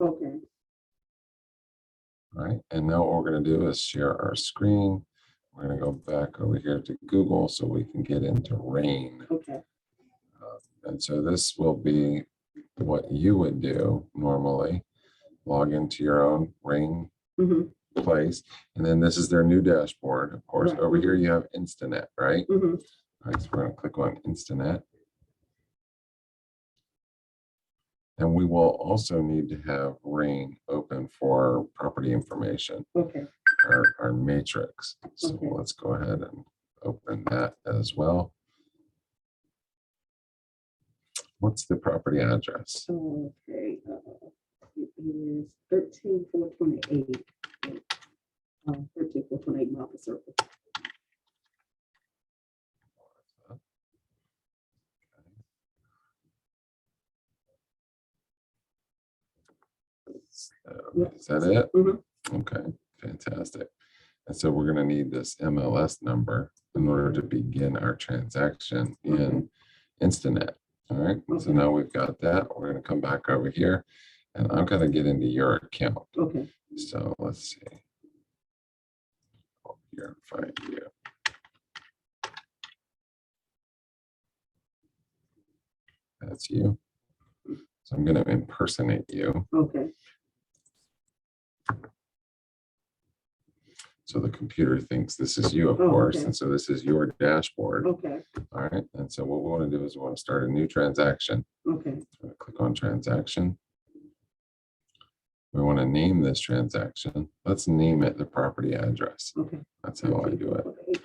Okay. All right, and now what we're going to do is share our screen. We're going to go back over here to Google so we can get into Rain. Okay. And so this will be what you would do normally. Log into your own Rain place. And then this is their new dashboard. Of course, Right. over here you have Instanet, right? Mm-hmm. All right, so we're going to click on Instanet. And we will also need to have Rain open for property information, Okay. our matrix. So Okay. let's go ahead and open that as well. What's the property address? Okay. It is 13428. 13428 Market Circle. Is that it? Mm-hmm. Okay, fantastic. And so we're going to need this MLS number in order to begin our transaction in Instanet. All right, so now we've got that. We're going to come back over here and I'm going to get into your account. Okay. So let's see. Over here, find you. That's you. So I'm going to impersonate you. Okay. So the computer thinks this is you, of Oh, course. okay. And so this is your dashboard. Okay. All right. And so what we want to do is we want to start a new transaction. Okay. So click on transaction. We want to name this transaction. Let's name it the property address. Okay. That's how I do it. Okay.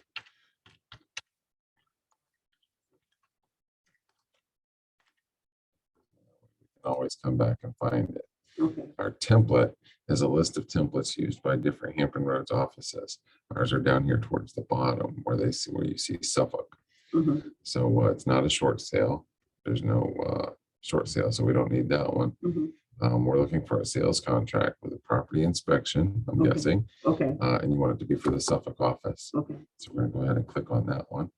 Always come back and find it. Okay. Our template is a list of templates used by different Hampton Roads offices. Ours are down here towards the bottom where you see Suffolk. Mm-hmm. So it's not a short sale. There's no short sale, so we don't need that one. Mm-hmm. We're looking for a sales contract with a property inspection, I'm Okay. guessing. Okay. And you want it to be for the Suffolk office. Okay. So we're going to go ahead and click on that one.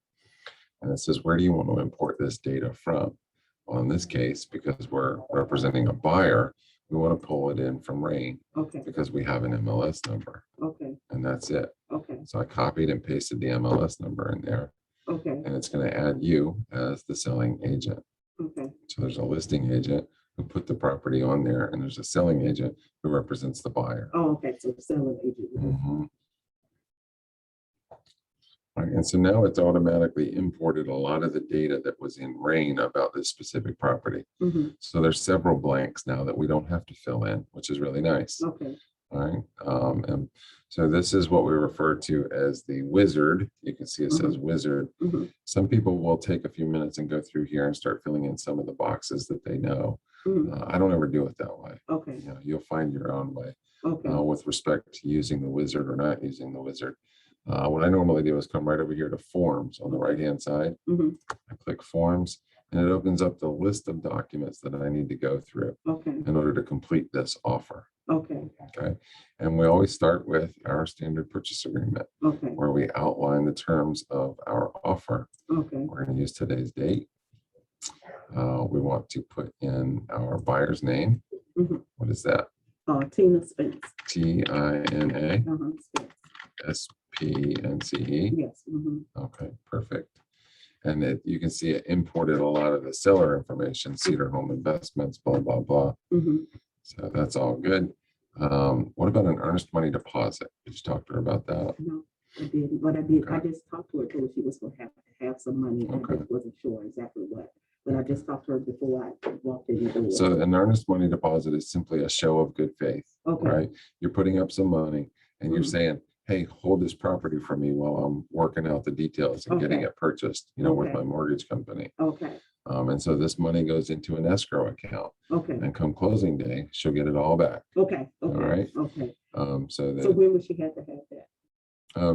And it says, where do you want to import this data from? Well, in this case, because we're representing a buyer, we want to pull it in from Rain Okay. because we have an MLS number. Okay. And that's it. Okay. So I copied and pasted the MLS number in there. Okay. And it's going to add you as the selling agent. Okay. So there's a listing agent who put the property on there, and there's a selling agent who represents the buyer. Oh, okay. So selling agent. Mm-hmm. All right, and so now it's automatically imported a lot of the data that was in Rain about this specific property. Mm-hmm. So there's several blanks now that we don't have to fill in, which is really nice. Okay. All right. And so this is what we refer to as the wizard. You can see it says wizard. Mm-hmm. Some people will take a few minutes and go through here and start filling in some of the boxes that they know. Mm-hmm. I don't ever do it that way. Okay. You know, you'll find your own way Okay. with respect to using the wizard or not using the wizard. What I normally do is come right over here to forms on the right hand side. Mm-hmm. I click forms and it opens up the list of documents that I need to go through Okay. in order to complete this offer. Okay. Okay. And we always start with our standard purchase agreement Okay. where we outline the terms of our offer. Okay. We're going to use today's date. We want to put in our buyer's name. Mm-hmm. What is that? Tina Spence. Tina Spence. Spence. Yes. Mm-hmm. Okay, perfect. And you can see it imported a lot of the seller information, Cedar Home Investments, blah, blah, blah. Mm-hmm. So that's all good. What about an earnest money deposit? Did you talk to her about that? No, I didn't. But I did. Okay. I just talked to her. Told her she was going to have some money. Okay. I just wasn't sure exactly what. But I just talked to her before I walked in the door. So an earnest money deposit is simply a show of good faith, Okay. right? You're putting up some money and you're saying, hey, hold this property for me while I'm working out the details and getting it purchased, with Okay. my mortgage company. Okay. And so this money goes into an escrow account. Okay. And come closing day, she'll get it all back. Okay. All right. Okay. So that So when would she have to have that? well,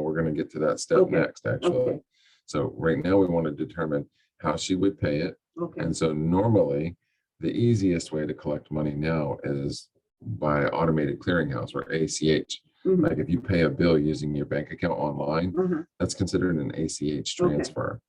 we're going to get to that step Okay. next, actually. Okay. So right now we want to determine how she would pay it. Okay. And so normally the easiest way to collect money now is by automated clearinghouse or ACH. Mhm. Like if you pay a bill using your bank account online, Uh-huh. that's considered an ACH transfer.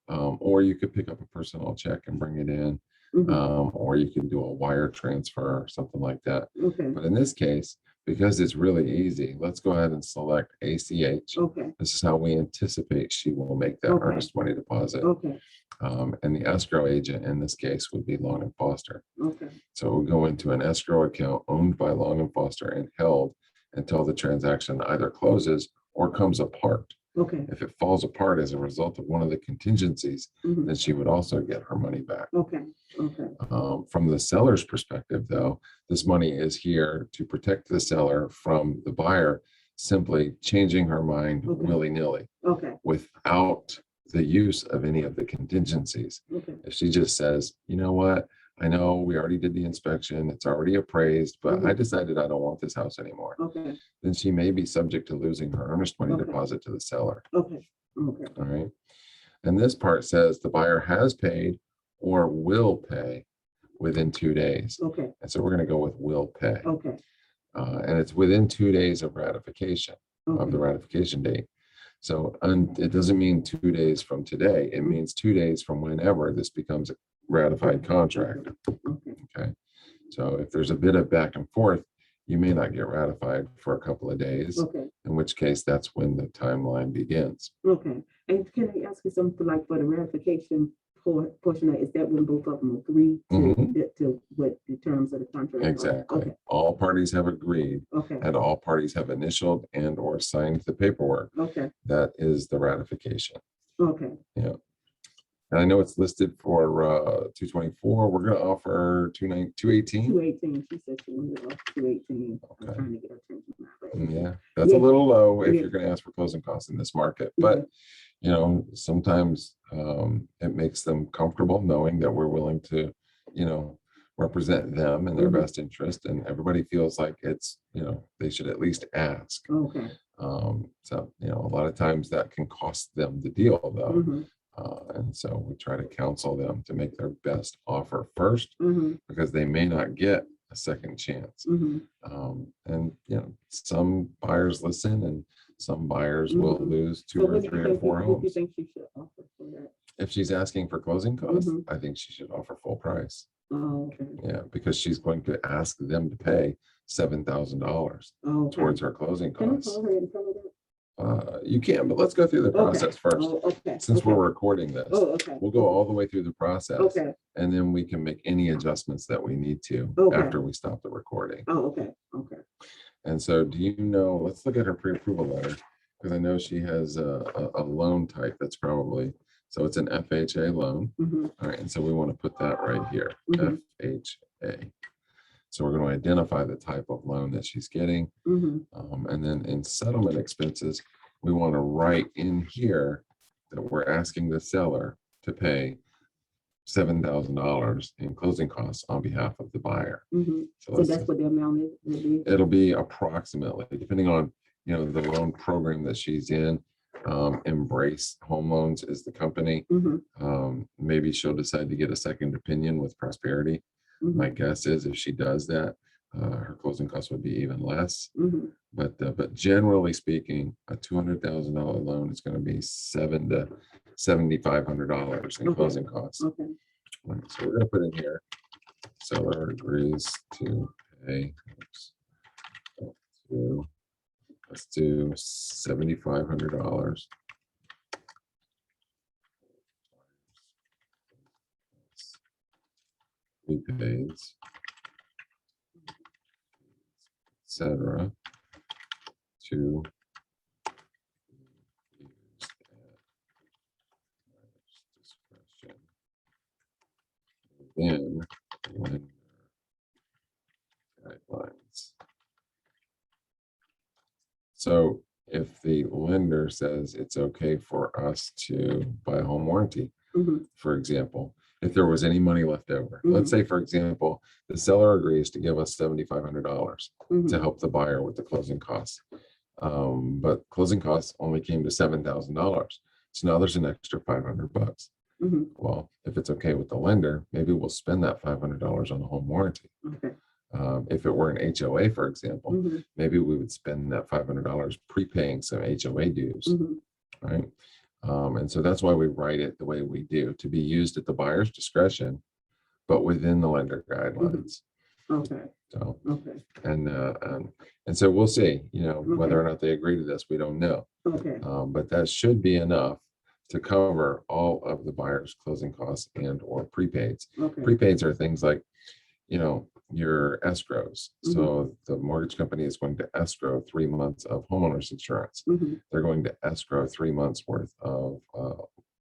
Or you could pick up a personal check and bring it in. or you can do a wire transfer or something like that. Okay. But in this case, because it's really easy, let's go ahead and select ACH. Okay. This is how we anticipate she will make that Okay. earnest money deposit. Okay. And the escrow agent in this case would be Long and Foster. Okay. So we'll go into an escrow account owned by Long and Foster and held until the transaction either closes or comes apart. Okay. If it falls apart as a result of one of the contingencies, Mhm. then she would also get her money back. Okay. Okay. From the seller's perspective, though, this money is here to protect the seller from the buyer simply changing her mind Okay. willy-nilly Okay. without the use of any of the contingencies. Okay. If she just says, you know what, I know we already did the inspection, it's already appraised, but I decided I don't want this house anymore, Okay. then she may be subject to losing her earnest money Okay. deposit to the seller. Okay. Okay. All right. And this part says the buyer has paid or will pay within 2 days. Okay. And so we're going to go with will pay. Okay. And it's within 2 days of ratification, of the Okay. ratification date. So it doesn't mean 2 days from today. It means 2 days from whenever this becomes a ratified contract. Okay. Okay. So if there's a bit of back and forth, you may not get ratified for a couple of days, Okay. in which case that's when the timeline begins. Okay. And can I ask you something like for the ratification portion, is that when both of them agree to what the terms of the contract are? Exactly. Okay. All parties have agreed, Okay. and all parties have initialed and or signed the paperwork. Okay. That is the ratification. Okay. Yeah. And I know it's listed for 224. We're going to offer 218. 218. She said she wanted off 218. Okay. I'm trying to get her attention. Yeah, that's a little low if Yeah. you're going to ask for closing costs in this market. But, you know, sometimes it makes them comfortable knowing that we're willing to, you know, represent them in their best interest. And everybody feels like it's, you know, they should at least ask. Okay. So, you know, a lot of times that can cost them the deal, though. Mm-hmm. And so we try to counsel them to make their best offer first, Mm-hmm. because they may not get a second chance. Mm-hmm. And you know, some buyers listen, and some buyers will lose two or three or four What do you homes. think she should offer for that? If she's asking for closing costs, I think she should offer full price. Oh, okay. Yeah, because she's going to ask them to pay $7,000 Oh, okay. towards her closing Can I costs. call her and tell her that? You can, but let's go through the process first. Oh, okay. Since Okay. we're recording this, Oh, okay. we'll go all the way through the process. Okay. And then we can make any adjustments that we need to Okay. after we stop the recording. Oh, okay. Okay. And so do you know, let's look at her pre-approval letter, because I know she has a loan type that's probably, so it's an FHA loan. Mm-hmm. All right, and so we want to put that right here, Mhm. FHA. So we're going to identify the type of loan that she's getting. Mm-hmm. And then in settlement expenses, we want to write in here that we're asking the seller to pay $7,000 in closing costs on behalf of the buyer. Mm-hmm. So So let's- that's what the amount is? Will be? it'll be approximately, depending on, you know, the loan program that she's in. Embrace Home Loans is the company. Mm-hmm. Maybe she'll decide to get a second opinion with Prosperity. Mm-hmm. My guess is if she does that, her closing costs would be even less. Mm-hmm. But generally speaking, a $200,000 loan is going to be $700 to $7,500 in Okay. closing costs. Okay. All right, so we're going to put in here, seller agrees to pay. Let's do $7,500. Repays, etc. To be used at buyer's discretion within lender guidelines. So if the lender says it's okay for us to buy a home warranty, Mm-hmm. for example, if there was any money left over, let's say, for example, the seller agrees to give us $7,500 Mm-hmm. to help the buyer with the closing costs. But closing costs only came to $7,000. So now there's an extra $500. Mm-hmm. Well, if it's okay with the lender, maybe we'll spend that $500 on the home warranty. Okay. If it were an HOA, for example, Mm-hmm. maybe we would spend that $500 prepaying some HOA dues, Mm-hmm. right? And so that's why we write it the way we do, to be used at the buyer's discretion but within the lender guidelines. Okay, So, okay, and so we'll see, whether or not they agree to this, we don't know. okay, But that should be enough to cover all of the buyer's closing costs and or prepaids. okay. Prepaids are things like, your escrows. So the mortgage company is going to escrow 3 months of homeowners insurance. Mhm. They're going to escrow 3 months worth of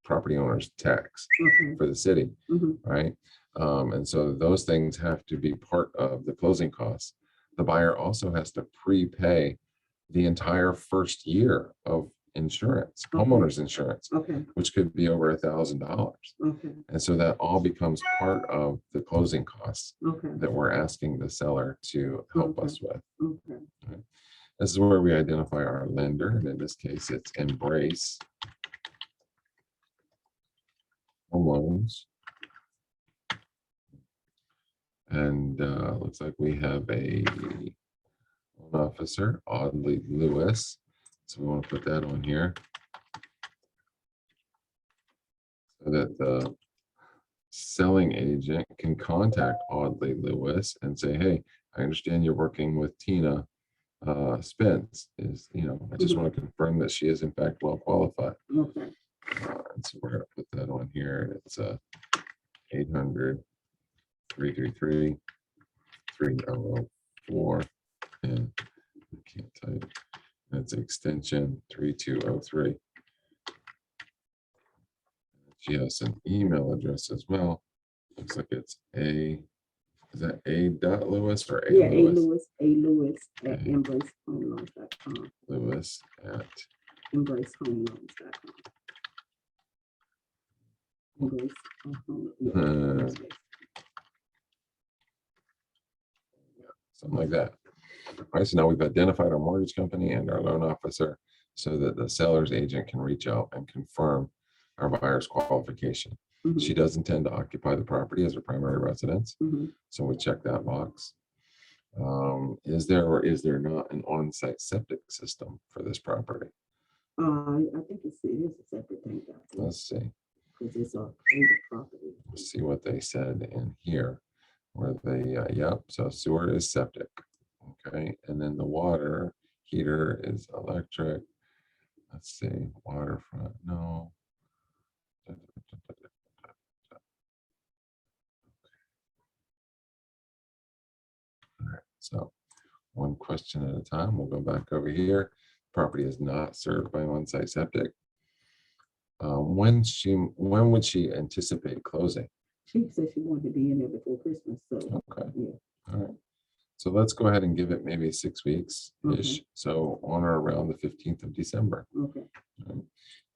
property owner's tax Okay. for the city, Mhm. right? And so those things have to be part of the closing costs. The buyer also has to prepay the entire first year of insurance, Okay. homeowners insurance, Okay, which could be over $1,000. okay, And so that all becomes part of the closing costs okay, that we're asking the seller to help Okay. us with. okay, This is where we identify our lender, and in this case, it's Embrace Home Loans. And looks like we have a loan officer, Audley Lewis. So we want to put that on here so that the selling agent can contact Audley Lewis and say, hey, I understand you're working with Tina Spence. I just want to confirm that she is in fact well qualified. okay, And so we're going to put that on here. It's 800-333-3004, and I can't type. That's extension 3203. She has an email address as well. Looks like it's is that A.Lewis or A yeah, Lewis? A Lewis at Okay. embracehomeloans.com, Lewis at embracehomeloans.com. Embrace, something like that. All right, so now we've identified our mortgage company and our loan officer so that the seller's agent can reach out and confirm our buyer's qualification. Mhm. She does intend to occupy the property as her primary residence, Mhm. so we check that box. Is there or is there not an on-site septic system for this property? I think it is a separate thing, Let's see. because it's a older property. Let's see what they said in here. Where they, yep, so sewer is septic. Okay, and then the water heater is electric. Let's see, waterfront, no. All right, so one question at a time. We'll go back over here. Property is not served by on-site septic. When would she anticipate closing? She said she wanted to be in there before Christmas, so, Okay, yeah, all right. So let's go ahead and give it maybe 6 weeks-ish. Okay. So on or around the 15th of December. okay,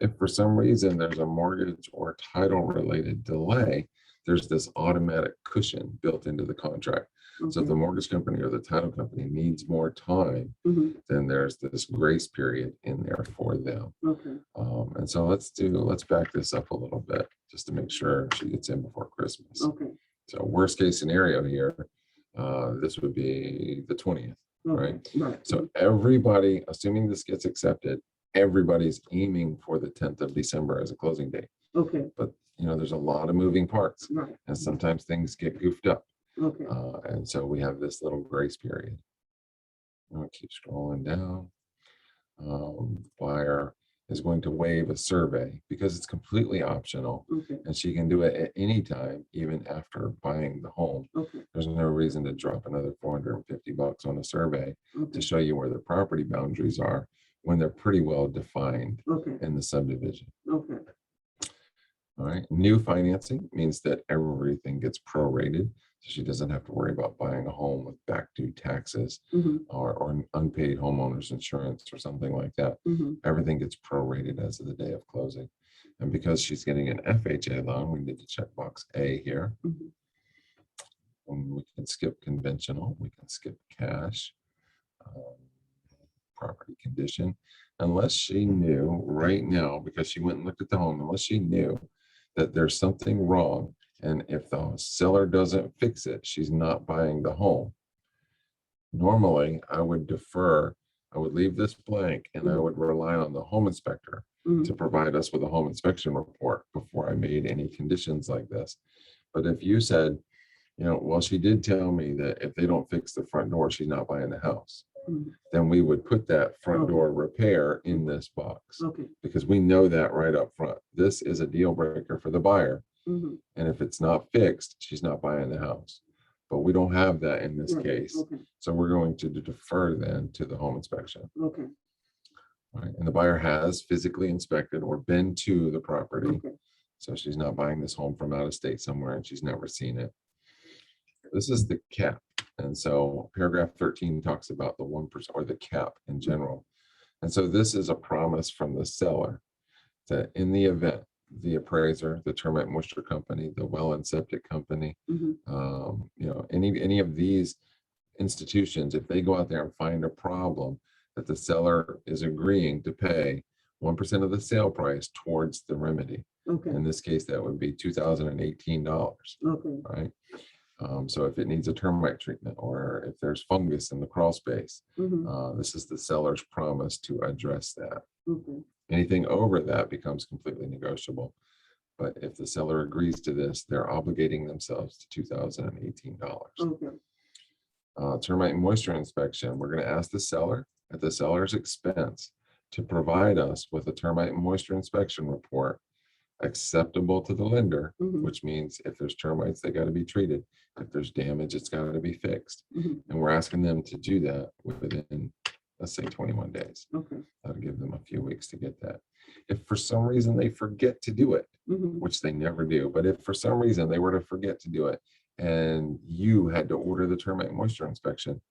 If for some reason there's a mortgage or title related delay, there's this automatic cushion built into the contract. So if the okay. mortgage company or the title company needs more time, Mhm. then there's this grace period in there for them. Okay, And so let's back this up a little bit just to make sure she gets in before Christmas. okay, So worst case scenario here, this would be the 20th. okay, right. So everybody, assuming this gets accepted, everybody's aiming for the 10th of December as a closing date. Okay, But there's a lot of moving parts, right, and sometimes things get goofed up. okay, And so we have this little grace period. I'm gonna keep scrolling down. Buyer is going to waive a survey because it's completely optional, okay, and she can do it at any time, even after buying the home. okay, There's no reason to drop another $450 on a survey to okay, show you where the property boundaries are when they're pretty well defined okay, in the subdivision. okay, All right. New financing means that everything gets prorated. So she doesn't have to worry about buying a home with back due taxes mhm, or an unpaid homeowner's insurance or something like that. mhm, Everything gets prorated as of the day of closing. And because she's getting an FHA loan, we need to check box A here. mhm. We can skip conventional, we can skip cash, property condition, unless she knew right now, because she went and looked at the home, unless she knew that there's something wrong. And if the seller doesn't fix it, she's not buying the home. Normally, I would defer, I would leave this blank and I would rely on the home inspector to provide us with a home inspection report before I made any conditions like this. But if you said, Well, she did tell me that if they don't fix the front door, she's not buying the house. Mhm. Then we would put that front Okay. door repair in this box, Okay. because we know that right up front. This is a deal breaker for the buyer. Mhm. And if it's not fixed, she's not buying the house. But we don't have that in this Right. case. Okay. So we're going to defer then to the home inspection. Okay. Right? And the buyer has physically inspected or been to the property. Okay. So she's not buying this home from out of state somewhere and she's never seen it. This is the cap. And so paragraph 13 talks about the 1% or the cap in general. And so this is a promise from the seller that in the event the appraiser, the termite moisture company, the well and septic company, Mhm. any of these institutions, if they go out there and find a problem, that the seller is agreeing to pay 1% of the sale price towards the remedy. Okay. In this case, that would be $2,018, Okay. right? So if it needs a termite treatment or if there's fungus in the crawl space, Mhm. this is the seller's promise to address that. Okay. Anything over that becomes completely negotiable. But if the seller agrees to this, they're obligating themselves to $2,018. Okay. Termite and moisture inspection, we're going to ask the seller at the seller's expense to provide us with a termite and moisture inspection report acceptable to the lender, Mhm. which means if there's termites, they got to be treated. If there's damage, it's got to be fixed. Mhm. And we're asking them to do that within, let's say, 21 days. Okay. That'll give them a few weeks to get that. If for some reason they forget to do it, Mhm. which they never do, but if for some reason they were to forget to do it and you had to order the termite moisture inspection,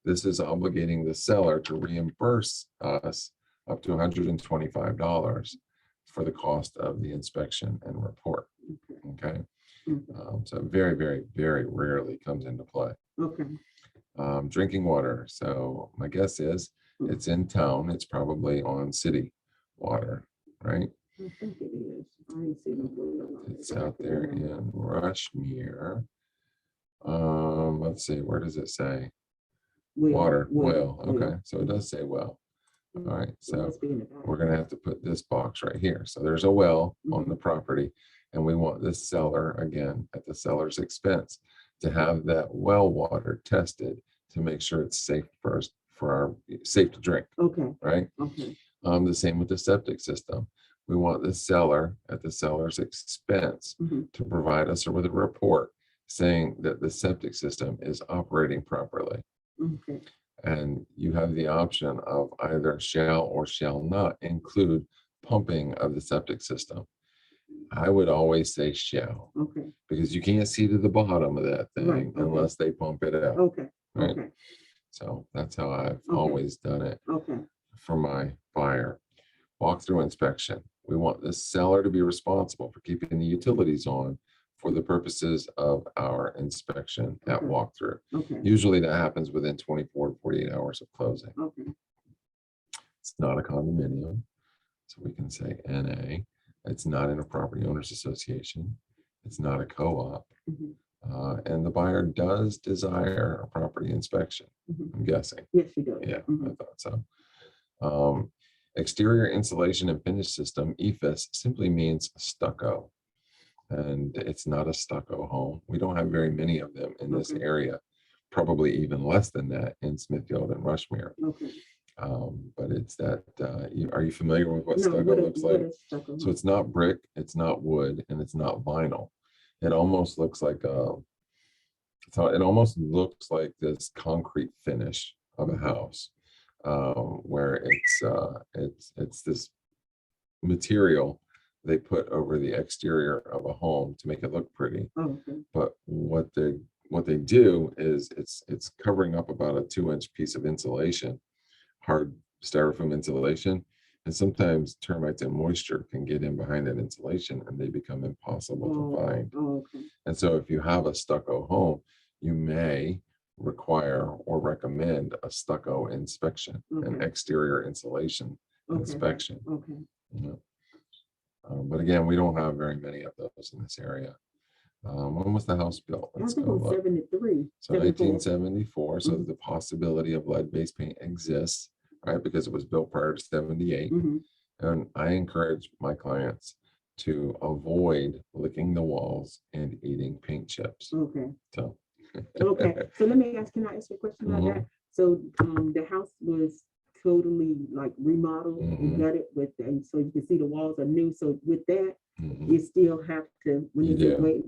this is obligating the seller to reimburse us up to $125 for the cost of the inspection and report. Okay. Okay. Okay. So very, very, very rarely comes into play. Okay. Drinking water. So my guess is it's in town. It's probably on city water, right? I think it is. I ain't seen no blue on it, It's but I out can there remember. in Rushmere. Let's see, where does it say? Water, well, okay, so it does say well. All right, It so must be in the back. we're gonna have to put this box right here. So there's a well on the property, and we want this seller, again, at the seller's expense, to have that well water tested to make sure it's safe for our safe to drink, Okay. right? Okay. The same with the septic system. We want the seller at the seller's expense Mhm. to provide us with a report saying that the septic system is operating properly. Okay. And you have the option of either shall or shall not include pumping of the septic system. I would always say shall, Okay. because you can't see to the bottom of that Right, thing okay. unless they pump it out, Okay. right? Okay. So that's how I've Okay. always done it Okay. for my buyer. Walkthrough inspection. We want the seller to be responsible for keeping the utilities on for the purposes of our inspection at Okay. walkthrough. Okay. Usually that happens within 24 to 48 hours of closing. Okay. It's not a condominium, so we can say NA. It's not in a property owners association. It's not a co-op. Mhm. And the buyer does desire a property inspection, Mhm. I'm guessing. Yes, she does. Yeah, I Mhm. thought so. Exterior insulation and finish system, EFIS, simply means stucco. And it's not a stucco home. We don't have very many of them in this Okay. area, probably even less than that in Smithfield and Rushmere. Okay. But it's that, are you familiar with what No, stucco looks what like? is stucco? So it's not brick, it's not wood, and it's not vinyl. It almost looks like it almost looks like this concrete finish of a house, where it's this material they put over the exterior of a home to make it look pretty. Oh, okay. But what they do is it's covering up about a 2-inch piece of insulation, hard styrofoam insulation. And sometimes termites and moisture can get in behind that insulation and they become impossible to find. Oh, okay. And so if you have a stucco home, you may require or recommend a stucco inspection, an Okay. exterior insulation Okay. inspection. Okay. You know. But again, we don't have very many of those in this area. When was the house built? I Let's think go it was look. 73. So 1974. So Mhm. the possibility of lead-based paint exists, right? Because it was built prior to 78. Mhm. And I encourage my clients to avoid licking the walls and eating paint chips. Okay. So. Okay, so let me ask, can I ask you a question about that? So the house was totally like remodeled and gutted with, and so you can see the walls are new. So with that, you still have to, when they waive,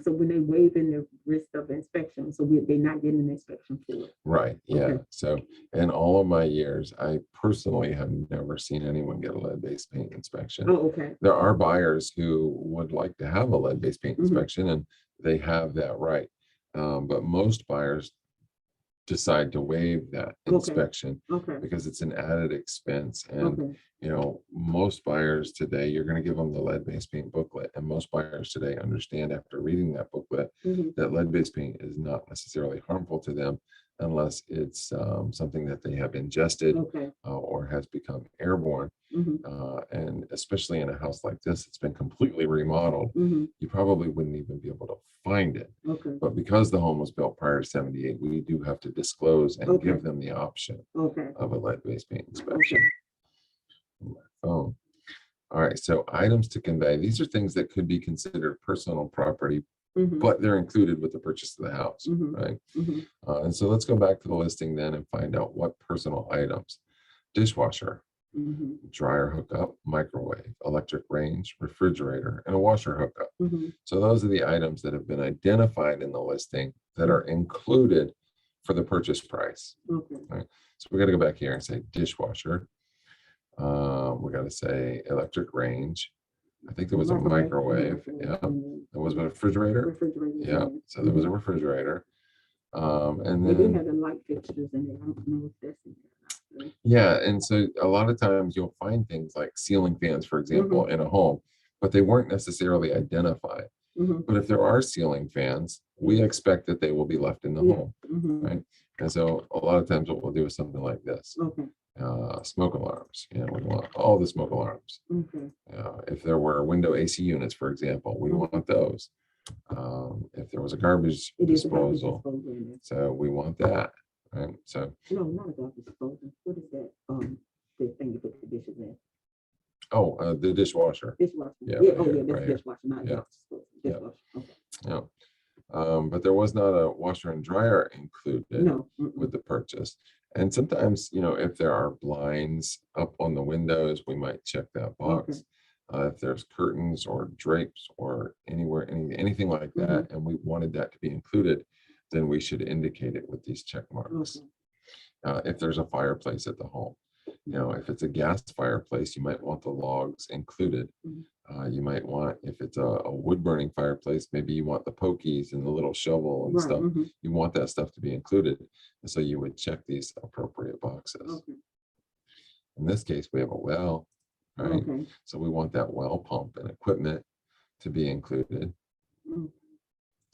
so when they waive in the risk of inspection, so they're not getting an inspection for it. Right, yeah. Okay. So in all of my years, I personally have never seen anyone get a lead-based paint inspection. Oh, okay. There are buyers who would like to have a lead-based paint inspection, and they have that right. But most buyers decide to waive that inspection because it's an added expense. And you know, most buyers today, you're going to give them the lead-based paint booklet, and most buyers today understand after reading that booklet that lead-based paint is not necessarily harmful to them unless it's something that they have ingested or has become airborne. And especially in a house like this, it's been completely remodeled. You probably wouldn't even be able to find it. But because the home was built prior to 78, we do have to disclose and give them the option of a lead-based paint inspection. Oh, all right. So items to convey. These are things that could be considered personal property, but they're included with the purchase of the house, right? And so let's go back to the listing then and find out what personal items. Dishwasher, dryer hookup, microwave, electric range, refrigerator, and a washer hookup. So those are the items that have been identified in the listing that are included for the purchase price. Right? So we got to go back here and say dishwasher. We got to say electric range. I think there was a microwave. Yeah. There was a refrigerator. Yeah. So there was a refrigerator. And then they did have the light fixtures in there. I don't know if that's in there. Yeah, and so a lot of times you'll find things like ceiling fans, for example, in a home, but they weren't necessarily identified. But if there are ceiling fans, we expect that they will be left in the home, right? And so a lot of times what we'll do is something like this. Smoke alarms, you know, we want all the smoke alarms. If there were window AC units, for example, we want those. If there was a garbage disposal, so we want that. Right. So no, not a garbage disposal. What is that? The thing you put the dishes in. Oh, the dishwasher. Dishwasher. Yeah. Yeah. Right Oh, here, yeah. That's right here. dishwasher, not Yeah. garbage disposal. Dishwasher. Okay. Yeah. But there was not a washer and dryer included with the purchase. And sometimes, you know, if there are blinds up on the windows, we might check that box. If there's curtains or drapes or anywhere, anything like that, and we wanted that to be included, then we should indicate it with these check marks. If there's a fireplace at the home, you know, if it's a gas fireplace, you might want the logs included. You might want, if it's a wood burning fireplace, maybe you want the pokies and the little shovel and stuff. You want that stuff to be included. And so you would check these appropriate boxes. In this case, we have a well, right? So we want that well pump and equipment to be included. So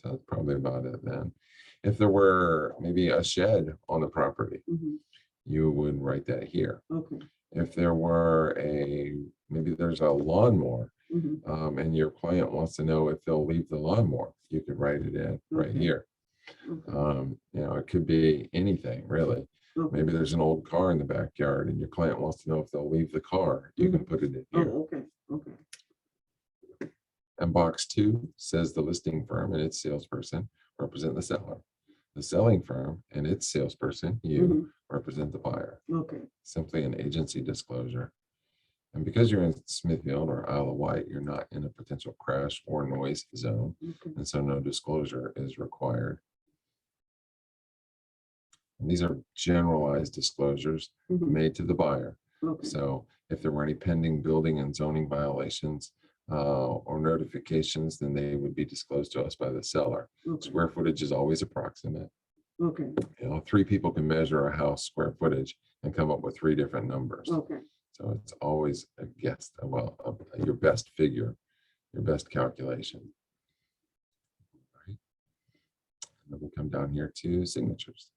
that's probably about it then. If there were maybe a shed on the property, you would write that here. If there were maybe there's a lawnmower, and your client wants to know if they'll leave the lawnmower, you could write it in right here. You know, it could be anything really. Maybe there's an old car in the backyard and your client wants to know if they'll leave the car. You can put it in here. And box 2 says the listing firm and its salesperson represent the seller. The selling firm and its salesperson, you, represent the buyer. Simply an agency disclosure. And because you're in Smithfield or Isle of Wight, you're not in a potential crash or noise zone. And so no disclosure is required. And these are generalized disclosures made to the buyer. So if there were any pending building and zoning violations or notifications, then they would be disclosed to us by the seller. Square footage is always approximate. You know, 3 people can measure a house square footage and come up with 3 different numbers. So it's always a guess, well, your best figure, your best calculation. Right. And then we come down here to signatures.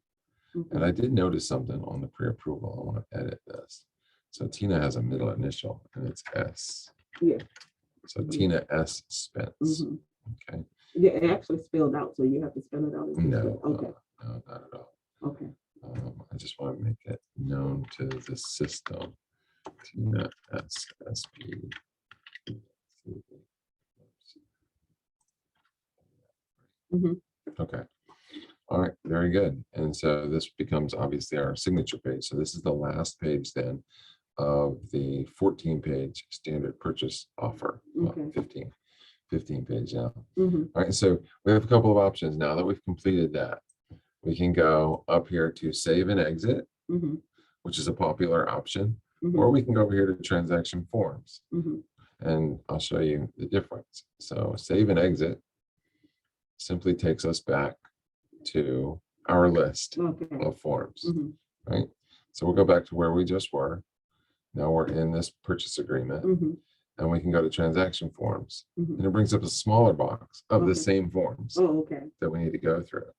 And I did notice something on the pre-approval. I want to edit this. So Tina has a middle initial and it's S. So Tina S. Spence. Okay. Yeah, it actually spelled out, so you have to spell it out. No, no, not at all. I just want to make it known to the system. Tina S. S. P. Mhm. Okay. All right, very good. And so this becomes obviously our signature page. So this is the last page then of the 14-page standard purchase offer. Well, Okay. 15 page now. Mhm. All right, so we have a couple of options now that we've completed that. We can go up here to save and exit, Mhm. which is a popular option, Mhm. or we can go over here to transaction forms, Mhm. and I'll show you the difference. So save and exit simply takes us back to our list Okay. of forms, Mhm. right? So we'll go back to where we just were. Now we're in this purchase agreement, Mhm. and we can go to transaction forms, Mhm. and it brings up a smaller box of the Okay. same forms Oh, okay. that we need to go through.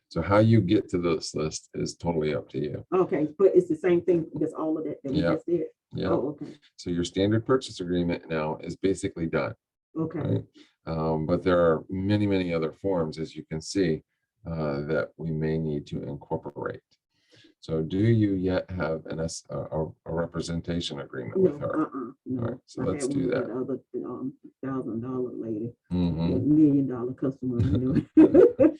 So how you get to this list is totally up to you. Okay, but it's the same thing, that's all of that we Yeah. just did? Yeah. Oh, okay. So your standard purchase agreement now is basically done, Okay. right? But there are many, many other forms, as you can see, that we may need to incorporate. So do you yet have a representation agreement with No, her? no. All right, so I let's had do one with that. the other $1,000 lady, the Mhm. $1 million customer, you know.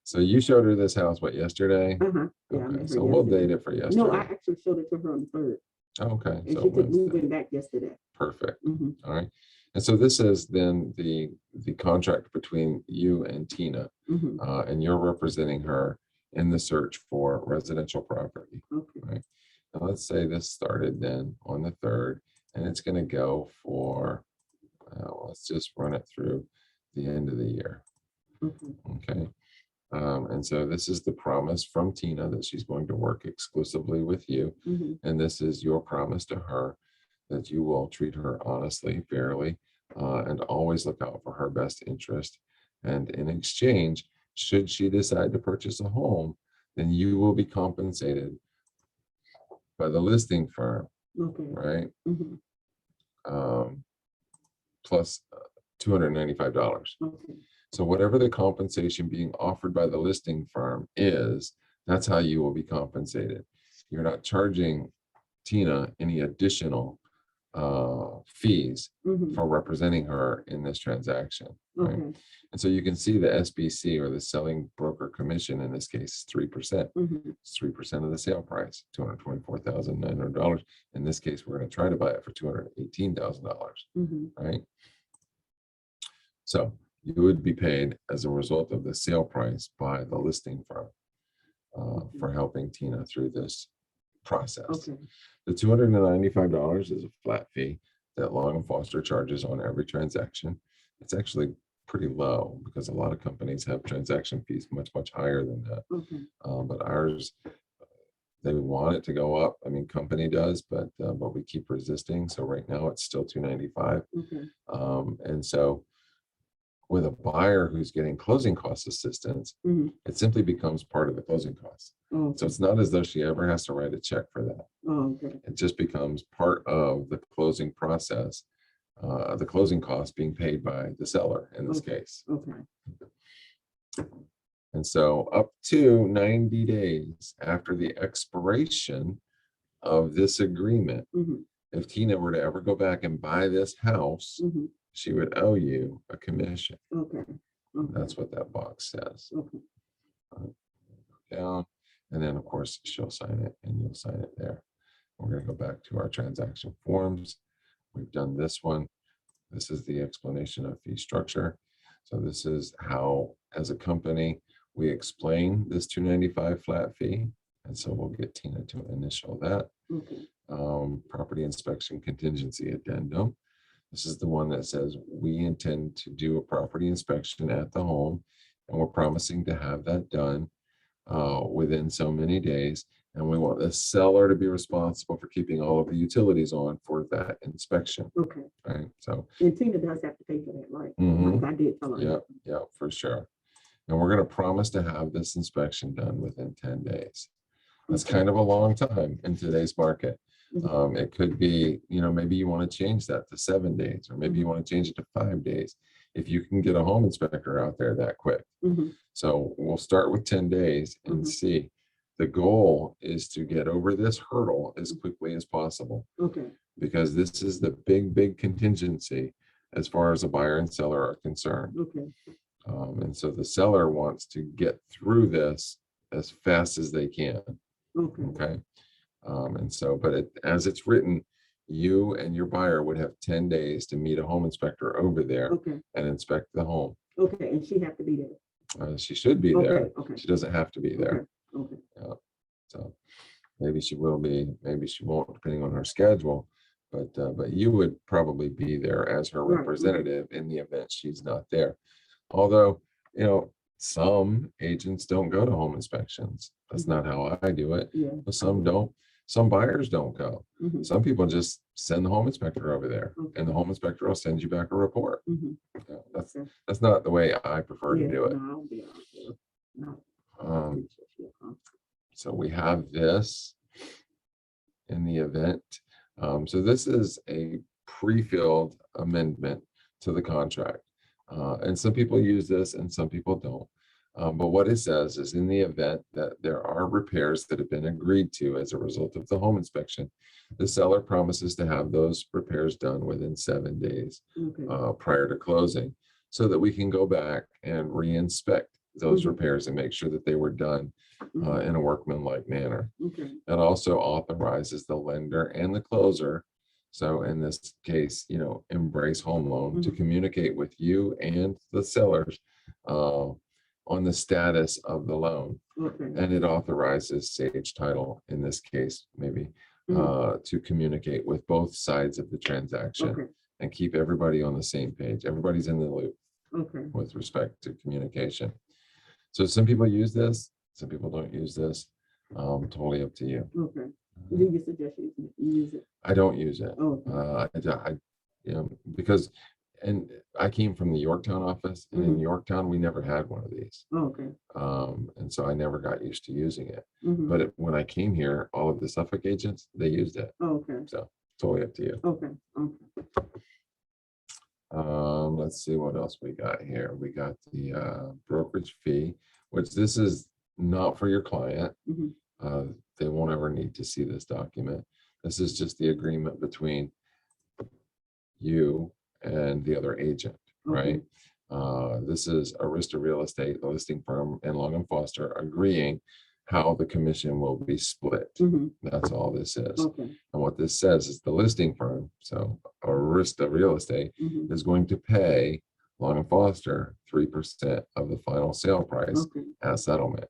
So you showed her this house, what, yesterday? Uh-huh. Yeah, I Okay, met her so we'll date yesterday. it for No, I yesterday. actually showed it to her on the 3rd, Okay, and so she took Wednesday. moving back yesterday. Perfect. Mhm. All right. And so this is then the contract between you and Tina, Mhm. and you're representing her in the search for residential property, Okay. right? Now let's say this started then on the 3rd, and it's going to go for, let's just run it through the end of the year. Okay. Okay. And so this is the promise from Tina that she's going to work exclusively with you. Mhm. And this is your promise to her that you will treat her honestly, fairly, and always look out for her best interest. And in exchange, should she decide to purchase a home, then you will be compensated by the listing firm, Okay. right? Mhm. Plus $295. Okay. So whatever the compensation being offered by the listing firm is, that's how you will be compensated. You're not charging Tina any additional fees Mhm. for representing her in this transaction, right? Okay. And so you can see the SBC, or the selling broker commission, in this case is 3%. Mhm. It's 3% of the sale price, $224,900. In this case, we're going to try to buy it for $218,000, Mhm. right? So you would be paid as a result of the sale price by the listing firm for helping Tina through this process. Okay. The $295 is a flat fee that Long and Foster charges on every transaction. It's actually pretty low because a lot of companies have transaction fees much, much higher than that. Okay. But ours, they want it to go up. I mean, company does, but we keep resisting. So right now it's still $295. Okay. And so with a buyer who's getting closing cost assistance, Mhm. it simply becomes part of the closing costs. Oh, So it's not as though she ever has to write a check for that. oh, okay. It just becomes part of the closing process, the closing costs being paid by the seller in this Okay. case. Okay. And so up to 90 days after the expiration of this agreement, Mhm. if Tina were to ever go back and buy this house, Mhm. she would owe you a commission. Okay. Okay. That's what that box says. Okay. Down, and then of course she'll sign it and you'll sign it there. We're going to go back to our transaction forms. We've done this one. This is the explanation of fee structure. So this is how, as a company, we explain this 295 flat fee. And so we'll get Tina to initial that. Okay. Property inspection contingency addendum. This is the one that says we intend to do a property inspection at the home, and we're promising to have that done within so many days. And we want the seller to be responsible for keeping all of the utilities on for that inspection, Okay. right? So, And Tina does have to pay for that, right? Mhm. I did tell her. yeah, yeah, for sure. And we're going to promise to have this inspection done within 10 days. That's Okay. kind of a long time in today's market. Mhm. It could be, maybe you want to change that to 7 days, or maybe you want to change it to 5 days. If you can get a home inspector out there that quick. Mhm. So we'll start with 10 days and Mhm. see. The goal is to get over this hurdle as quickly as possible, Okay. because this is the big, big contingency as far as a buyer and seller are concerned. Okay. And so the seller wants to get through this as fast as they can. Okay. Okay. And so, but as it's written, you and your buyer would have 10 days to meet a home inspector over there Okay. and inspect the home. Okay. And she have to be there. She should be there. Okay. Okay. She doesn't have to be there. Okay. So maybe she will be, maybe she won't, depending on her schedule. But you would probably be there as her Right. representative in the event she's not there. Although, some agents don't go to home inspections. That's not how I do it. Yeah. But some don't. Some buyers don't go. Mhm. Some people just send the home inspector over there, Okay. and the home inspector will send you back a report. Mhm. Okay. That's not the way I prefer to do it. No, I'll be honest with you. No. Um, So we have this in the event. So this is a pre-filled amendment to the contract. And some people use this and some people don't. But what it says is, in the event that there are repairs that have been agreed to as a result of the home inspection, the seller promises to have those repairs done within 7 days Okay. prior to closing, so that we can go back and re-inspect those repairs and make sure that they were done in a workmanlike manner. Okay. It also authorizes the lender and the closer, so in this case, Embrace Home Loan, to communicate with you and the sellers on the status of the loan. Okay. And it authorizes Sage Title, in this case, maybe, to communicate with both sides of the transaction Okay. and keep everybody on the same page. Everybody's in the loop Okay. with respect to communication. So some people use this, some people don't use this. Totally up to you. Okay. Do you suggest you use it? I don't use it. Okay. Because, and I came from the Yorktown office, and in Mhm. Yorktown, we never had one of these. Okay. And so I never got used to using it. Mhm. But when I came here, all of the Suffolk agents, they used it. Okay. So totally up to you. Okay. Okay. Let's see what else we got here. We got the brokerage fee, which this is not for your client. Mhm. They won't ever need to see this document. This is just the agreement between you and the other agent, right? This is Arista Real Estate, the listing firm, and Long and Foster agreeing how the commission will be split. Mhm. That's all this is. Okay. And what this says is the listing firm, so Arista Real Estate, Mhm. is going to pay Long and Foster 3% of the final sale price Okay. as settlement.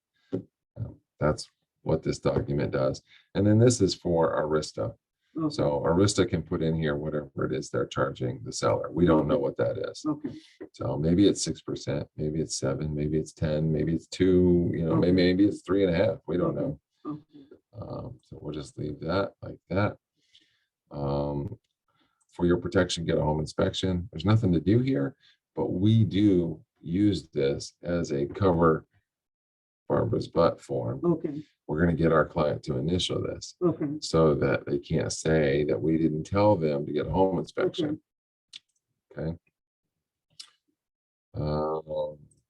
That's what this document does. And then this is for Arista. Okay. So Arista can put in here whatever it is they're charging the seller. We don't know what that is. Okay. So maybe it's 6%, maybe it's 7, maybe it's 10, maybe it's 2, Okay. maybe it's 3.5. We don't Okay. know. Okay. So we'll just leave that like that. For your protection, get a home inspection. There's nothing to do here, but we do use this as a cover Barbara's butt form. Okay. We're going to get our client to initial this Okay. so that they can't say that we didn't tell them to get a home inspection. Okay.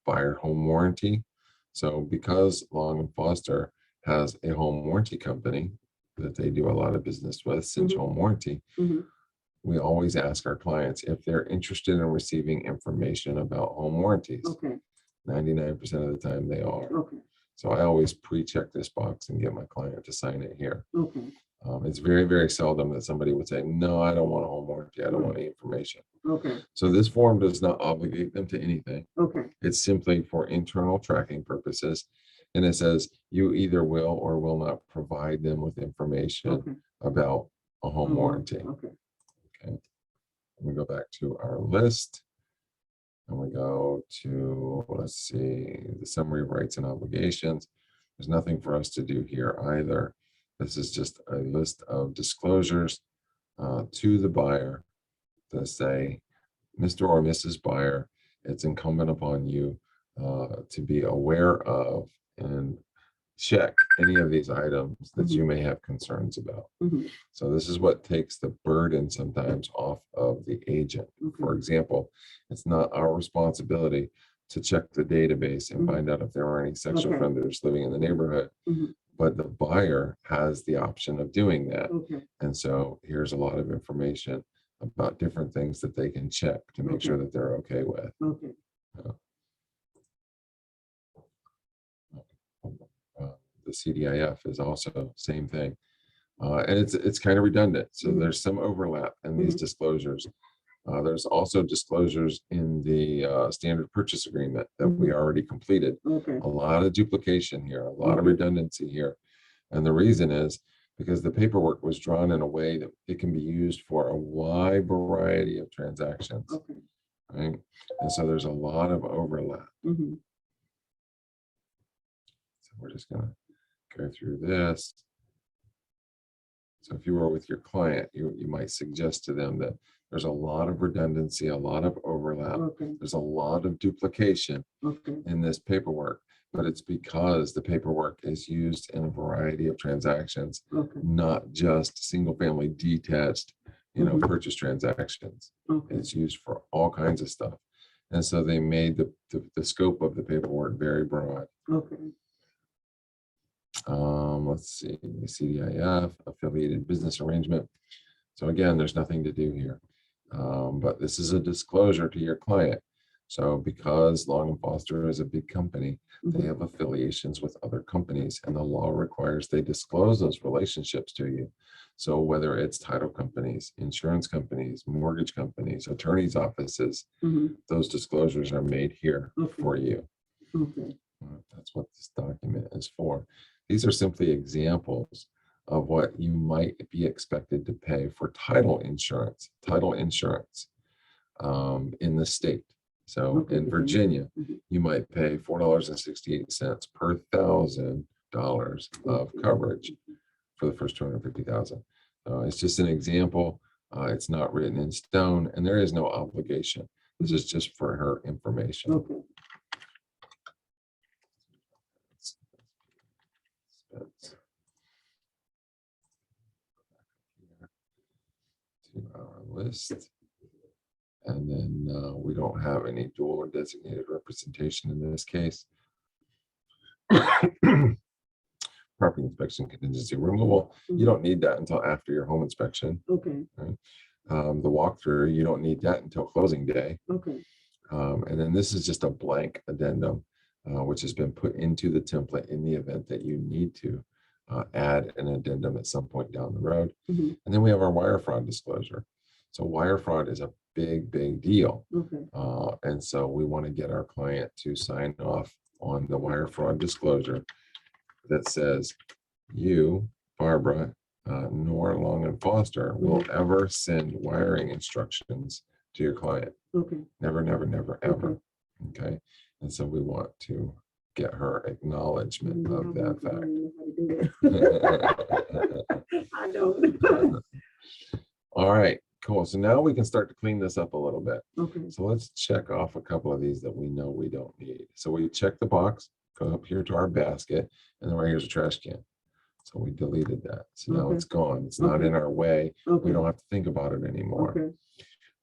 Buyer home warranty. So because Long and Foster has a home warranty company that they do a lot of business with, Cinch Home Warranty, Mhm. we always ask our clients if they're interested in receiving information about home warranties. Okay. 99% of the time they are. Okay. So I always pre-check this box and get my client to sign it here. Okay. It's very, very seldom that somebody would say, no, I don't want a home warranty. I don't want any information. Okay. So this form does not obligate them to anything. Okay. It's simply for internal tracking purposes. And it says you either will or will not provide them with information Okay. about a home warranty. Okay. Okay. We go back to our list. And we go to, let's see, the summary of rights and obligations. There's nothing for us to do here either. This is just a list of disclosures to the buyer to say, Mr. or Mrs. Buyer, it's incumbent upon you to be aware of and check any of these items that you may have concerns about. Mhm. So this is what takes the burden sometimes off of the agent. For example, it's not our responsibility to check the database and find out if there are any sexual Okay. offenders living in the neighborhood, Mhm. but the buyer has the option of doing that. Okay. And so here's a lot of information about different things that they can check to make sure that they're okay with. Okay. CDIF is also same thing. And it's kind of redundant. So there's some overlap in these disclosures. There's also disclosures in the standard purchase agreement that we already completed. Okay. A lot of duplication here, a lot of redundancy here. And the reason is because the paperwork was drawn in a way that it can be used for a wide variety of transactions. Okay. Right? And so there's a lot of overlap. So we're just going to go through this. So if you were with your client, you might suggest to them that there's a lot of redundancy, a lot of overlap. There's a lot of duplication in this paperwork, but it's because the paperwork is used in a variety of transactions, not just single family detached, purchase transactions. It's used for all kinds of stuff. And so they made the scope of the paperwork very broad. Let's see, CDIF, affiliated business arrangement. So again, there's nothing to do here. But this is a disclosure to your client. So because Long & Foster is a big company, they have affiliations with other companies, and the law requires they disclose those relationships to you. So whether it's title companies, insurance companies, mortgage companies, attorneys' offices, those disclosures are made here for you. That's what this document is for. These are simply examples of what you might be expected to pay for title insurance in the state. So in Virginia, you might pay $4.68 per $1,000 of coverage for the first 250,000. It's just an example. It's not written in stone, and there is no obligation. This is just for her information. To our list, and then we don't have any dual or designated representation in this case. Property inspection contingency removal, you don't need that until after your home inspection. Right? The walkthrough, you don't need that until closing day. And then this is just a blank addendum, which has been put into the template in the event that you need to add an addendum at some point down the road. And then we have our wire fraud disclosure. So wire fraud is a big deal. And so we want to get our client to sign off on the wire fraud disclosure that says you, Barbara, nor Long & Foster will ever send wiring instructions to your client. Never, ever. Okay. And so we want to get her acknowledgement of that fact. I don't. All right, cool. So now we can start to clean this up a little bit. So let's check off a couple of these that we know we don't need. So we check the box, go up here to our basket, and then right here's a trash can. So we deleted that. So now it's gone. It's not in our way. We don't have to think about it anymore.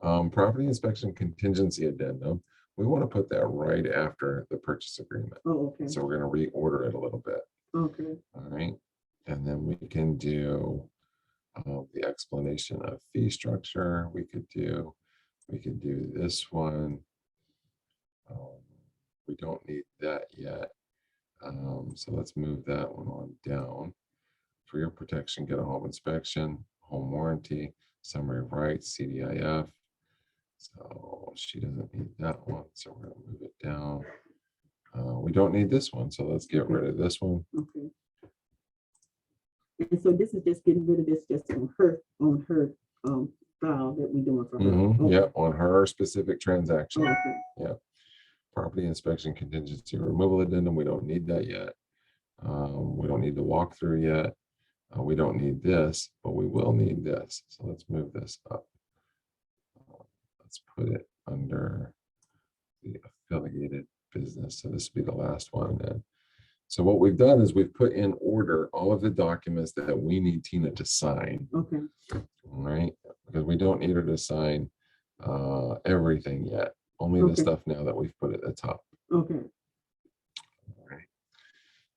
Property inspection contingency addendum. We want to put that right after the purchase agreement. So we're going to reorder it a little bit. All right. And then we can do the explanation of fee structure. We could do this one. We don't need that yet. So let's move that one on down. For your protection, get a home inspection, home warranty, summary of rights, CDIF. So she doesn't need that one. So we're going to move it down. We don't need this one. So let's get rid of this one. And so this is just getting rid of this just on her file that we're doing for her. Yeah, on her specific transaction. Yeah. Property inspection contingency removal addendum. We don't need that yet. We don't need the walkthrough yet. We don't need this, but we will need this. So let's move this up. Let's put it under the affiliated business. So this will be the last one then. So what we've done is we've put in order all of the documents that we need Tina to sign. All right, because we don't need her to sign everything yet. Only the stuff now that we've put at the top. All right,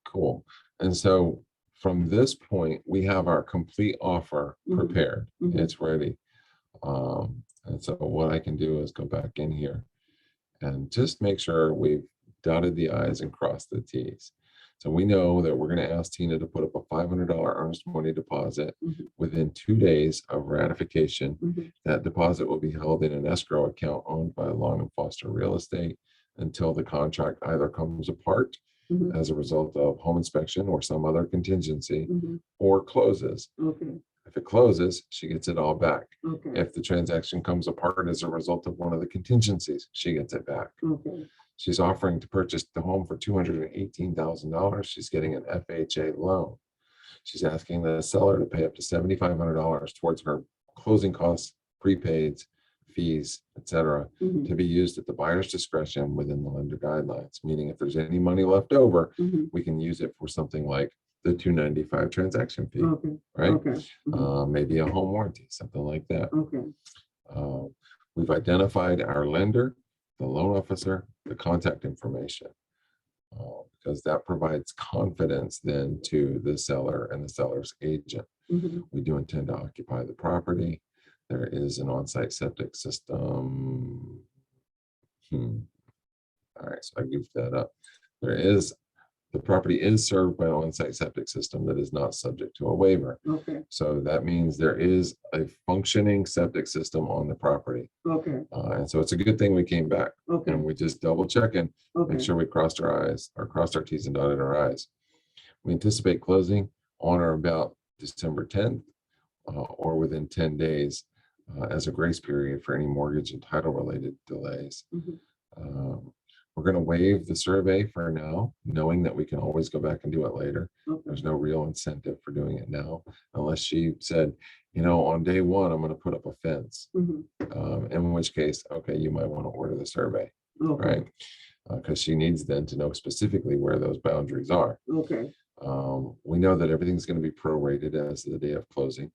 cool. And so from this point, we have our complete offer prepared. It's ready. And so what I can do is go back in here and just make sure we've dotted the I's and crossed the T's. So we know that we're going to ask Tina to put up a $500 earnest money deposit within 2 days of ratification. That deposit will be held in an escrow account owned by Long and Foster Real Estate until the contract either comes apart as a result of home inspection or some other contingency, or closes. Okay. If it closes, she gets it all back. Okay. If the transaction comes apart as a result of one of the contingencies, she gets it back. Okay. She's offering to purchase the home for $218,000. She's getting an FHA loan. She's asking the seller to pay up to $7,500 towards her closing costs, prepaids, fees, etc., to be used at the buyer's discretion within the lender guidelines. Meaning, if there's any money left over, we can use it for something like the $295 transaction fee, right? Okay. Maybe a home warranty, something like that. Okay. We've identified our lender, the loan officer, the contact information, because that provides confidence then to the seller and the seller's agent. We do intend to occupy the property. There is an on-site septic system. All right, so I goofed that up. The property is served by an on-site septic system that is not subject to a waiver. Okay. So that means there is a functioning septic system on the property. Okay. And so it's a good thing we came back. Okay. And we just double checking, make sure we crossed our T's and dotted our I's. We anticipate closing on or about December 10th or within 10 days as a grace period for any mortgage and title related delays. We're going to waive the survey for now, knowing that we can always go back and do it later. There's no real incentive for doing it now, unless she said, on day one, I'm going to put up a fence. In which case, okay, you might want to order the survey, right? Because she needs then to know specifically where those boundaries are. Okay. We know that everything's going to be prorated as the day of closing.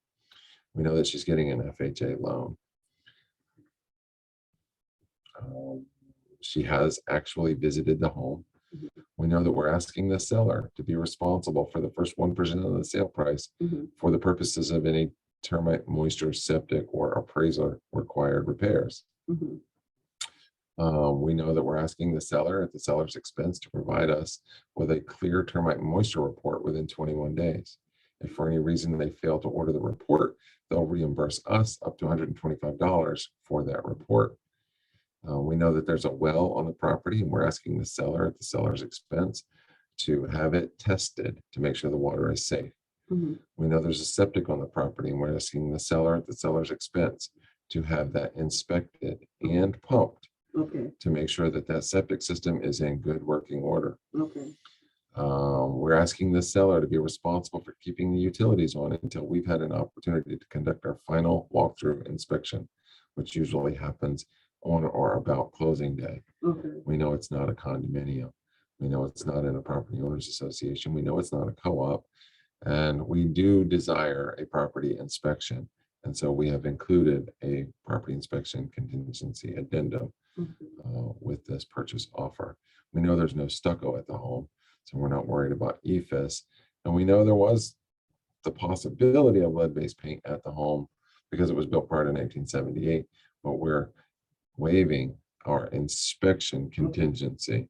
We know that she's getting an FHA loan. She has actually visited the home. We know that we're asking the seller to be responsible for the first 1% of the sale price for the purposes of any termite, moisture, septic, or appraiser required repairs. We know that we're asking the seller at the seller's expense to provide us with a clear termite moisture report within 21 days. If for any reason they fail to order the report, they'll reimburse us up to $125 for that report. We know that there's a well on the property, and we're asking the seller at the seller's expense to have it tested to make sure the water is safe. We know there's a septic on the property, and we're asking the seller at the seller's expense to have that inspected and pumped to make sure that that septic system is in good working order. We're asking the seller to be responsible for keeping the utilities on until we've had an opportunity to conduct our final walkthrough inspection, which usually happens on or about closing day. We know it's not a condominium. We know it's not in a property owners association. We know it's not a co-op. And we do desire a property inspection. And so we have included a property inspection contingency addendum with this purchase offer. We know there's no stucco at the home, so we're not worried about EFS. And we know there was the possibility of lead-based paint at the home because it was built prior to 1978, but we're waiving our inspection contingency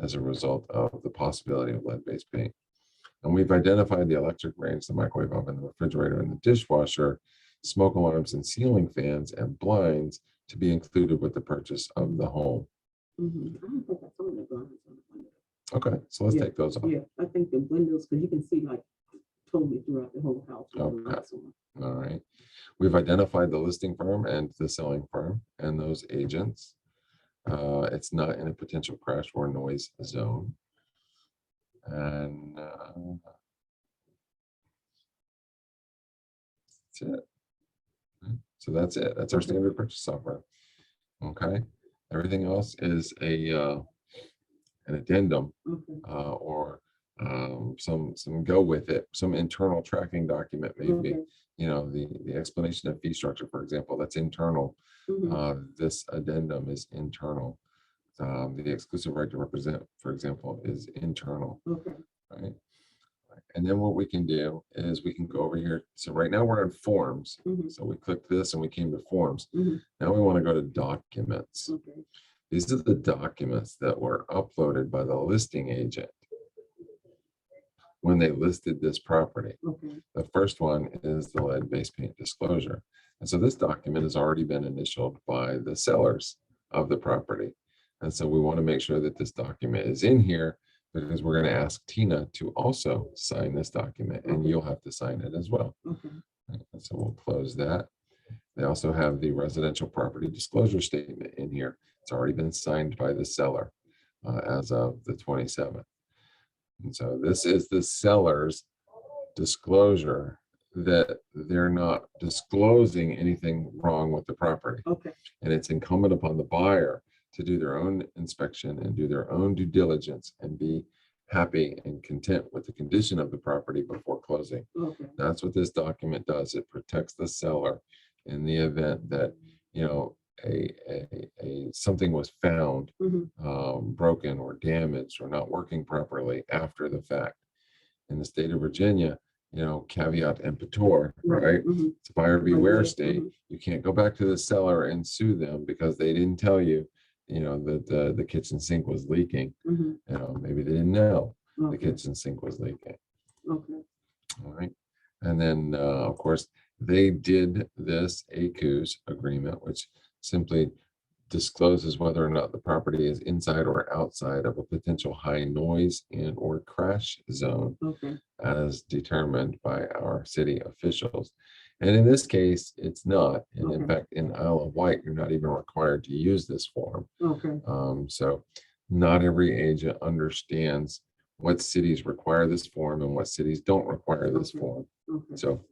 as a result of the possibility of lead-based paint. And we've identified the electric range, the microwave oven, the refrigerator, and the dishwasher, smoke alarms and ceiling fans and blinds to be included with the purchase of the home. I don't think I saw the blinds on the window. Okay, so let's take those off. Yeah, I think the windows, because you can see like totally throughout the whole house. All right. We've identified the listing firm and the selling firm and those agents. It's not in a potential crash or noise zone. And that's it. So that's it. That's our standard purchase software. Okay. Everything else is an addendum or some go with it, some internal tracking document, maybe. The explanation of fee structure, for example, that's internal. This addendum is internal. The exclusive right to represent, for example, is internal. Right. And then what we can do is we can go over here. So right now we're on forms. So we click this and we came to forms. Now we want to go to documents. These are the documents that were uploaded by the listing agent. when they listed this property. Okay, The first one is the lead-based paint disclosure. And so this document has already been initialed by the sellers of the property. And so we want to make sure that this document is in here because we're going to ask Tina to also sign this document and Okay. you'll have to sign it as well. okay, And so we'll close that. They also have the residential property disclosure statement in here. It's already been signed by the seller as of the 27th. And so this is the seller's disclosure that they're not disclosing anything wrong with the property. okay, And it's incumbent upon the buyer to do their own inspection and do their own due diligence and be happy and content with the condition of the property before closing. okay, That's what this document does. It protects the seller in the event that, you know, something was found broken or damaged or not working properly after the fact. In the state of Virginia, you know, caveat emptor, right? It's a buyer beware state. You can't go back to the seller and sue them because they didn't tell you, you know, that the kitchen sink was leaking. You know, maybe they didn't know the kitchen sink was leaking. okay, All right. And then, of course, they did this ACUS agreement, which simply discloses whether or not the property is inside or outside of a potential high noise and or crash zone okay, as determined by our city officials. And in this case, it's not. And in Okay. fact, in Isle of Wight, you're not even required to use this form. okay, So not every agent understands what cities require this form and what cities don't require this Okay. form. okay, So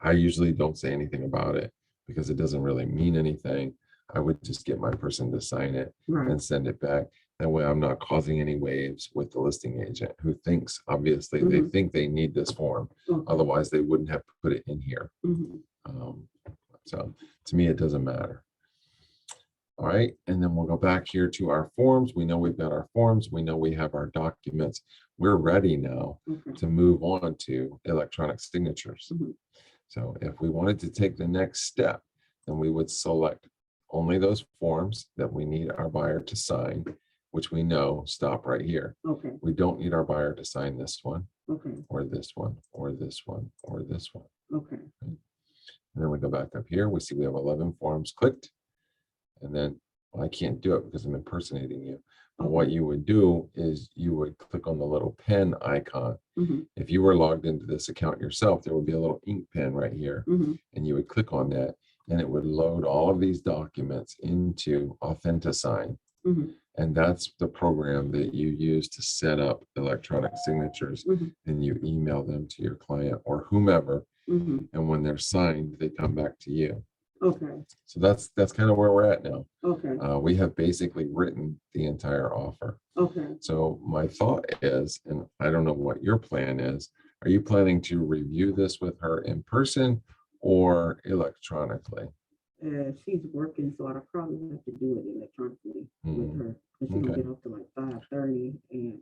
I usually don't say anything about it because it doesn't really mean anything. I would just get my person to sign it right, and send it back. That way I'm not causing any waves with the listing agent who thinks, obviously, they think they need this form. okay, Otherwise, they wouldn't have put it in here. So to me, it doesn't matter. All right, and then we'll go back here to our forms. We know we've got our forms. We know we have our documents. We're ready now okay, to move on to electronic signatures. Mhm. So if we wanted to take the next step, then we would select only those forms that we need our buyer to sign, which we know stop right here. okay, We don't need our buyer to sign this one, okay, or this one, or this one, or this one. okay, And then we go back up here. We see we have 11 forms clicked. And then, well, I can't do it because I'm impersonating you. But what you would do is you would click on the little pen icon. Mhm. If you were logged into this account yourself, there would be a little ink pen right here. And you would click on that and it would load all of these documents into Authentisign. And that's the program that you use to set up electronic signatures and you email them to your client or whomever. And when they're signed, they come back to you. okay, So that's kind of where we're at now. okay, We have basically written the entire offer. okay. So my thought is, and I don't know what your plan is, are you planning to review this with her in person or electronically? She's working, so I'll probably have to do it electronically with her, because she don't Okay. get off to like 5:30, and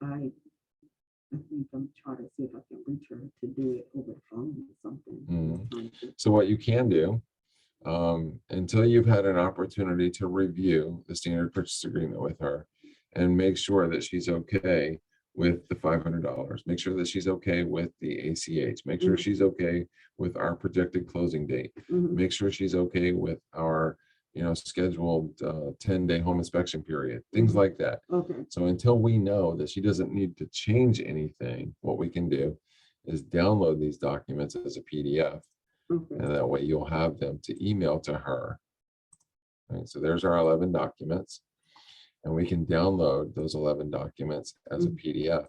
I think I'm trying to see if I can reach her to do it over the phone or something. So what you can do, until you've had an opportunity to review the standard purchase agreement with her and make sure that she's okay with the $500, make sure that she's okay with the ACH, make sure she's okay with our projected closing date, make sure she's okay with our, you know, scheduled 10-day home inspection period, things like that. Okay, So until we know that she doesn't need to change anything, what we can do is download these documents as a PDF. okay, And that way you'll have them to email to her. Right, so there's our 11 documents. And we can download those 11 documents as a PDF.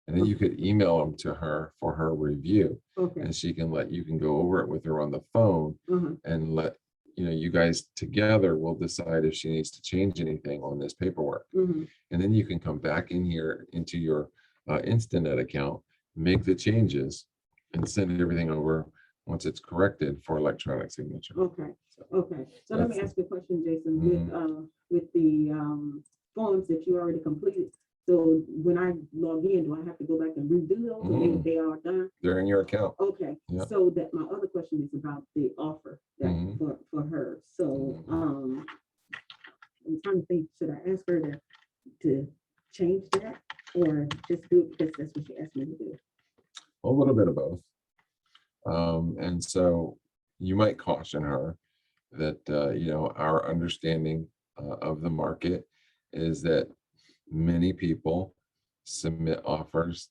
And then you could email them to her for her review. okay, And she can you can go over it with her on the phone and you know, you guys together will decide if she needs to change anything on this paperwork. And then you can come back in here into your Instinet account, make the changes and send everything over once it's corrected for electronic signature. okay, okay. So let me ask you a question, Jason, with the forms that you already completed. So when I log in, do I have to go back and redo those, or they are done? They're in your account. Okay, Yeah. so that my other question is about the offer that for her. So I'm trying to think, should I ask her to change that? or just do it because that's what you asked me to do? A little bit of both. And so you might caution her that, our understanding of the market is that many people submit offers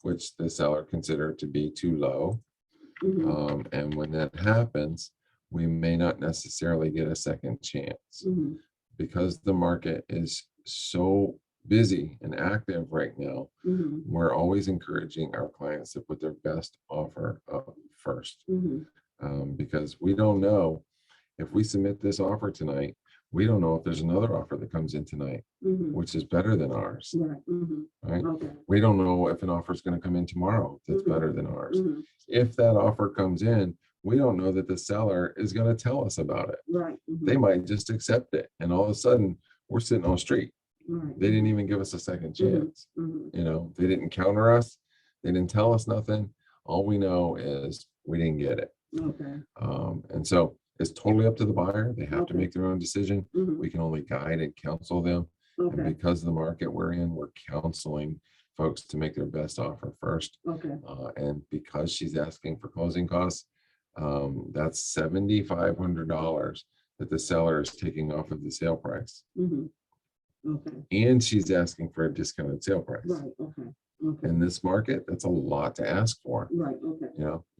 which the seller consider to be too low. And when that happens, we may not necessarily get a second chance because the market is so busy and active right now. We're always encouraging our clients to put their best offer up first, because we don't know if we submit this offer tonight, we don't know if there's another offer that comes in tonight, which is better than ours. Right? Okay. We don't know if an offer is going to come in tomorrow that's better than ours. If that offer comes in, we don't know that the seller is going to tell us about it. Right. They might just accept it, and all of a sudden we're sitting on the street. Right. They didn't even give us a second chance. They didn't counter us. They didn't tell us nothing. All we know is we didn't get it. Okay. And so it's totally up to the buyer. They have to Okay. make their own decision. We can only guide and counsel them. And Okay. because of the market we're in, we're counseling folks to make their best offer first. Okay. And because she's asking for closing costs, that's $7,500 that the seller is taking off of the sale price. Okay. And she's asking for a discounted sale price. Right. Okay. Okay. In this market, that's a lot to ask for. Right. Okay.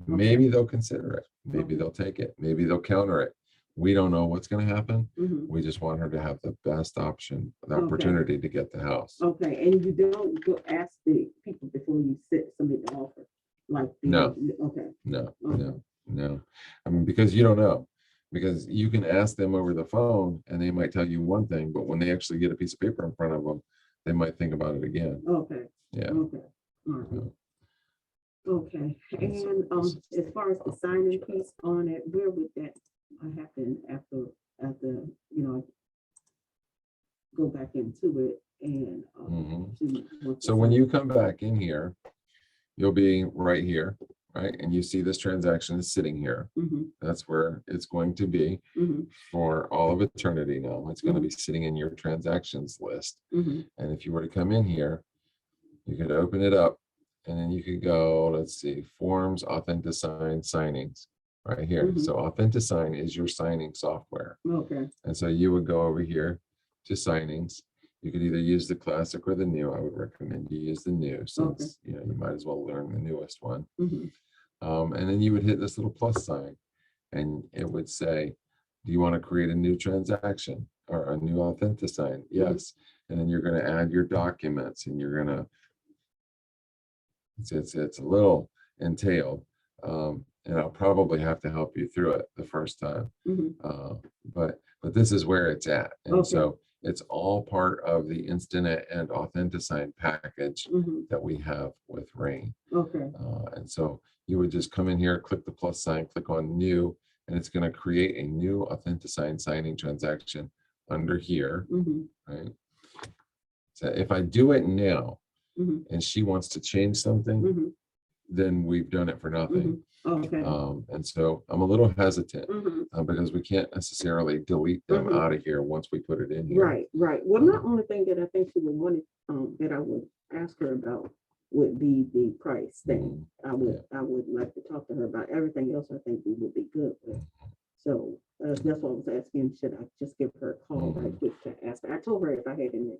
Maybe they'll consider it. Maybe they'll take it. Maybe they'll counter it. We don't know what's going to happen. We just want her to have the best option, the opportunity to get the house. Okay. And you don't go ask the people before you submit the offer? Like No. Okay. No. I mean, because you don't know. Because you can ask them over the phone and they might tell you one thing, but when they actually get a piece of paper in front of them, they might think about it again. Okay. Yeah. Okay. All right. Okay. And as far as the signing piece on it, where would that happen after go back into it and So when you come back in here, you'll be right here, right? And you see this transaction is sitting here. That's where it's going to be for all of eternity now. It's going to be sitting in your transactions list. And if you were to come in here, you could open it up and then you could go, let's see, forms, Authenticsign, signings right here. So Authenticsign is your signing software. Okay. And so you would go over here to signings. You could either use the classic or the new. I would recommend you use the new since you might as well learn the newest one. And then you would hit this little plus sign and it would say, do you want to create a new transaction or a new Authenticsign? Yes. And then you're going to add your documents and you're going to, it's a little entailed. And I'll probably have to help you through it the first time. But this is where it's at. And so it's all part of the Instinet and Authenticsign package that we have with Rain. And so you would just come in here, click the plus sign, click on new, and it's going to create a new Authenticsign signing transaction under here, right? So if I do it now and she wants to change something, then we've done it for nothing. And so I'm a little hesitant because we can't necessarily delete them out of here once we put it in here. Right. Well, not only thing that I think she would want that I would ask her about would be the price thing. I would like to talk to her about. Everything else I think we would be good with. So that's what I was asking. Should I just give her a call right quick to ask her? I told her if I had any.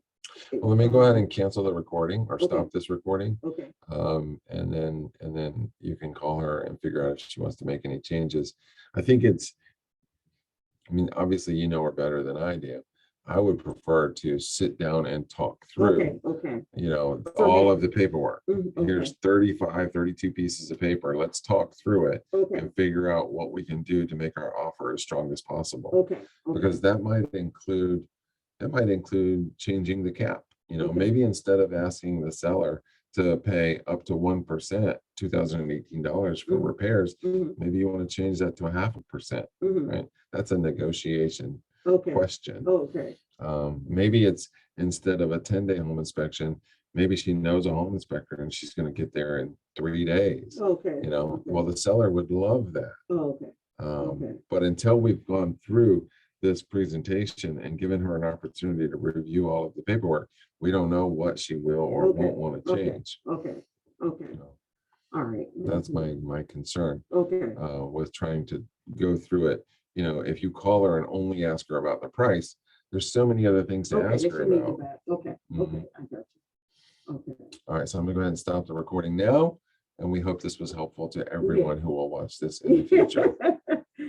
Well, let me go ahead and cancel the recording or stop this recording. Okay. And then you can call her and figure out if she wants to make any changes. I think obviously you know her better than I do. I would prefer to sit down and talk through, all of the paperwork. Here's 35, 32 pieces of paper. Let's talk through it and figure out what we can do to make our offer as strong as possible. Because that might include changing the cap. Maybe instead of asking the seller to pay up to 1%, $2,018 for repairs, maybe you want to change that to 0.5%, right? That's a negotiation question. Maybe it's instead of a 10-day home inspection, maybe she knows a home inspector and she's going to get there in 3 days. Well, the seller would love that. But until we've gone through this presentation and given her an opportunity to review all of the paperwork, we don't know what she will or Okay, won't want to okay. change. Okay, okay, You know, all right. that's my concern Okay, with trying to go through it. You know, if you call her and only ask her about the price, there's so many other things to okay, ask that her you need to about. back, okay, Mhm. okay, I got you. Okay, All right, so I'm gonna go ahead and stop the recording now. And we hope this was helpful to everyone who will watch this in the future.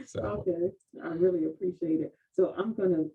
So. okay, I really appreciate it. So I'm gonna